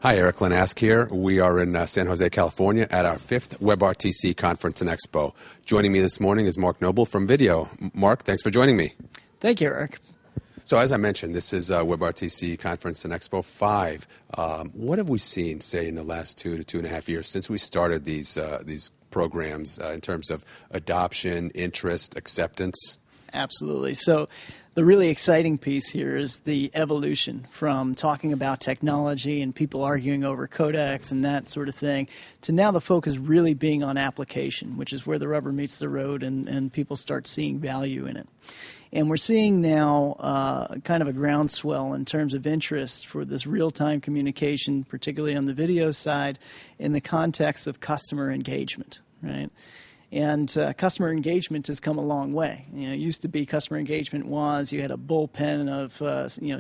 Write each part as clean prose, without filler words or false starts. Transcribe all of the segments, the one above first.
Hi, Eric Lanask here. We are in San Jose, California at our 5th WebRTC Conference and Expo. Joining me this morning is Mark Noble from Vidyo. Mark, thanks for joining me. Thank you, Eric. So as I mentioned, this is WebRTC Conference and Expo 5. What have we seen, say, in the last 2 to 2.5 years since we started these programs in terms of adoption, interest, acceptance? Absolutely. So the really exciting piece here is the evolution from talking about technology and people arguing over codecs and that sort of thing to now the focus really being on application, which is where the rubber meets the road and people start seeing value in it. And we're seeing now kind of a groundswell in terms of interest for this real-time communication, particularly on the video side, in the context of customer engagement, right? And customer engagement has come a long way. You know, it used to be customer engagement was you had a bullpen of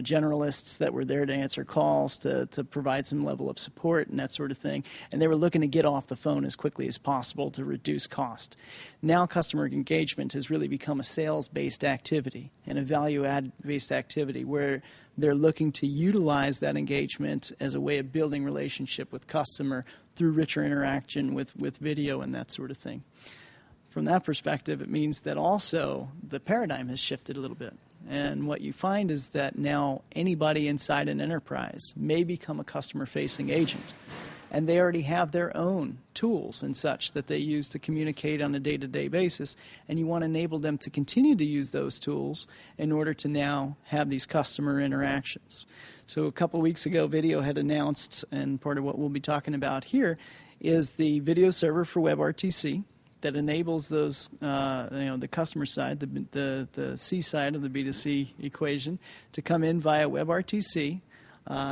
generalists that were there to answer calls, to provide some level of support and that sort of thing. And they were looking to get off the phone as quickly as possible to reduce cost. Now customer engagement has really become a sales-based activity and a value-add-based activity where they're looking to utilize that engagement as a way of building relationship with customer through richer interaction with video and that sort of thing. From that perspective, it means that also the paradigm has shifted a little bit. And what you find is that now anybody inside an enterprise may become a customer-facing agent. And they already have their own tools and such that they use to communicate on a day-to-day basis. And you want to enable them to continue to use those tools in order to now have these customer interactions. So a couple of weeks ago, Vidyo had announced, and part of what we'll be talking about here, is the video server for WebRTC that enables those, the customer side, the C side of the B2C equation, to come in via WebRTC.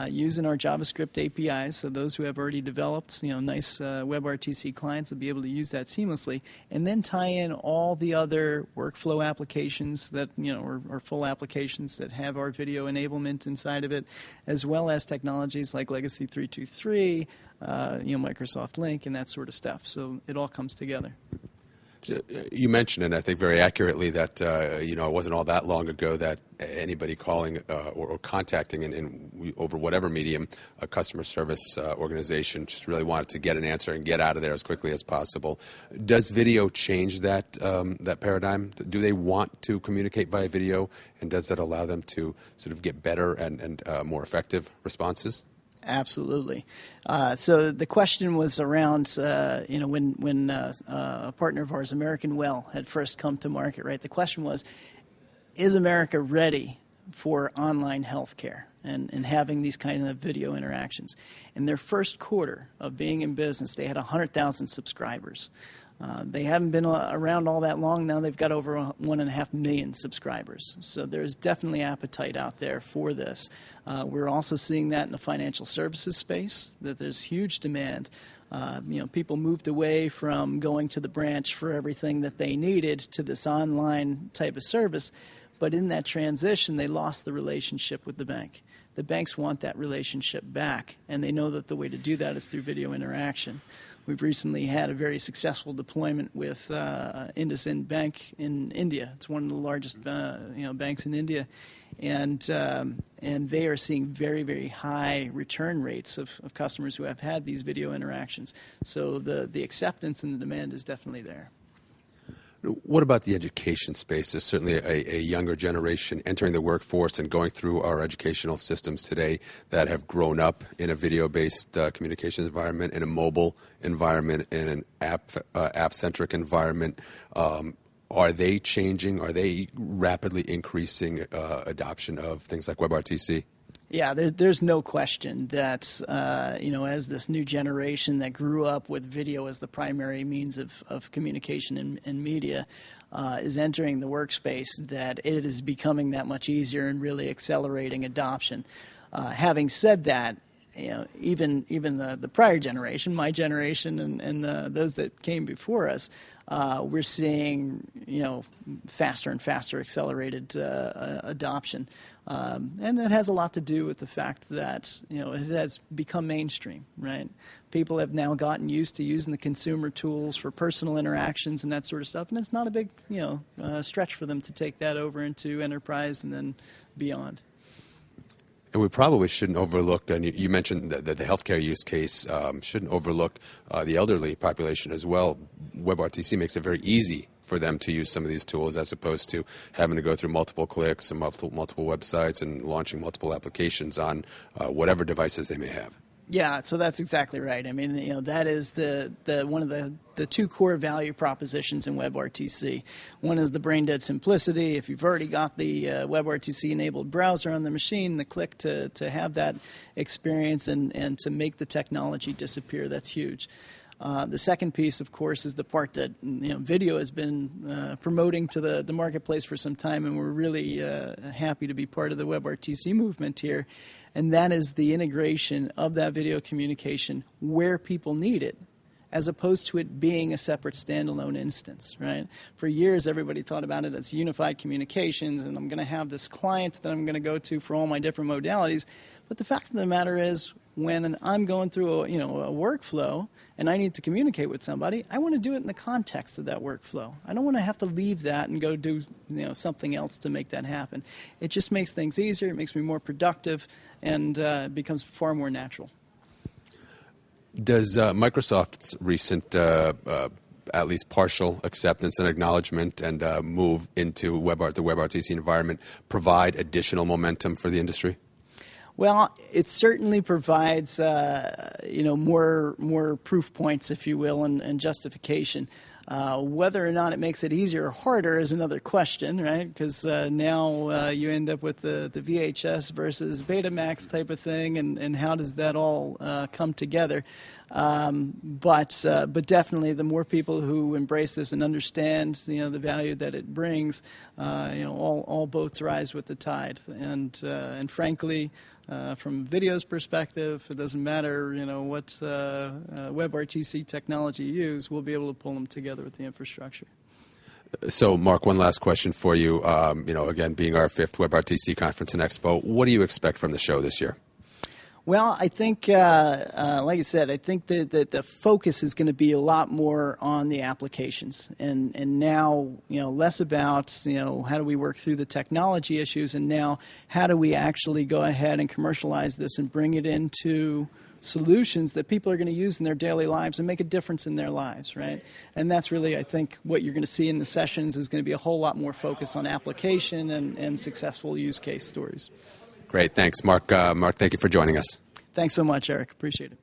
Using our JavaScript APIs, so those who have already developed, nice WebRTC clients will be able to use that seamlessly, and then tie in all the other workflow applications that, or full applications that have our video enablement inside of it, as well as technologies like Legacy 323, Microsoft Link, and that sort of stuff. So it all comes together. You mentioned, and I think very accurately, that it wasn't all that long ago that anybody calling or contacting in over whatever medium a customer service organization just really wanted to get an answer and get out of there as quickly as possible. Does video change that that paradigm? Do they want to communicate via video, and does that allow them to sort of get better and more effective responses? Absolutely. So the question was around, when a partner of ours, American Well, had first come to market, right? The question was, is America ready for online health care and having these kind of video interactions? In their first quarter of being in business, they had 100,000 subscribers. They haven't been around all that long. Now they've got over 1.5 million subscribers. So there's definitely appetite out there for this. We're also seeing that in the financial services space, that there's huge demand. People moved away from going to the branch for everything that they needed to this online type of service. But in that transition, they lost the relationship with the bank. The banks want that relationship back, and they know that the way to do that is through video interaction. We've recently had a very successful deployment with IndusInd Bank in India. It's one of the largest banks in India, and they are seeing very, very high return rates of customers who have had these video interactions. So the acceptance and the demand is definitely there. What about the education space? There's certainly a younger generation entering the workforce and going through our educational systems today that have grown up in a video-based communications environment, in a mobile environment, in an app-centric environment. Are they changing? Are they rapidly increasing adoption of things like WebRTC? Yeah, there's no question that, as this new generation that grew up with video as the primary means of communication and media is entering the workspace, that it is becoming that much easier and really accelerating adoption. Having said that, even the prior generation, my generation and those that came before us, we're seeing, faster and faster accelerated adoption. And it has a lot to do with the fact that, it has become mainstream, right? People have now gotten used to using the consumer tools for personal interactions and that sort of stuff, and it's not a big, stretch for them to take that over into enterprise and then beyond. And we probably shouldn't overlook, and you mentioned the healthcare use case, shouldn't overlook the elderly population as well. WebRTC makes it very easy for them to use some of these tools as opposed to having to go through multiple clicks and multiple websites and launching multiple applications on whatever devices they may have. Yeah, so that's exactly right. I mean, that is the one of the two core value propositions in WebRTC. One is the brain-dead simplicity. If you've already got the WebRTC-enabled browser on the machine, the click to have that experience and to make the technology disappear, that's huge. The second piece, of course, is the part that Vidyo has been promoting to the marketplace for some time, and we're really happy to be part of the WebRTC movement here, and that is the integration of that video communication where people need it, as opposed to it being a separate standalone instance, right? For years, everybody thought about it as unified communications, and I'm going to have this client that I'm going to go to for all my different modalities. But the fact of the matter is, when I'm going through a workflow and I need to communicate with somebody, I want to do it in the context of that workflow. I don't want to have to leave that and go do something else to make that happen. It just makes things easier. It makes me more productive, and it becomes far more natural. Does Microsoft's recent at least partial acceptance and acknowledgement and move into the WebRTC environment provide additional momentum for the industry? Well, it certainly provides more proof points, if you will, and justification. Whether or not it makes it easier or harder is another question, right? Because now you end up with the VHS versus Betamax type of thing, and how does that all come together? But definitely, the more people who embrace this and understand the value that it brings, all boats rise with the tide. And frankly, from Vidyo's perspective, it doesn't matter what WebRTC technology you use. We'll be able to pull them together with the infrastructure. So, Mark, one last question for you. Again, being our 5th WebRTC conference and expo, what do you expect from the show this year? Well, I think, like I said, I think that the focus is going to be a lot more on the applications, and now less about how do we work through the technology issues, and now how do we actually go ahead and commercialize this and bring it into solutions that people are going to use in their daily lives and make a difference in their lives, right? And that's really, I think, what you're going to see in the sessions is going to be a whole lot more focus on application and successful use case stories. Great. Thanks, Mark. Mark, thank you for joining us. Thanks so much, Eric. Appreciate it.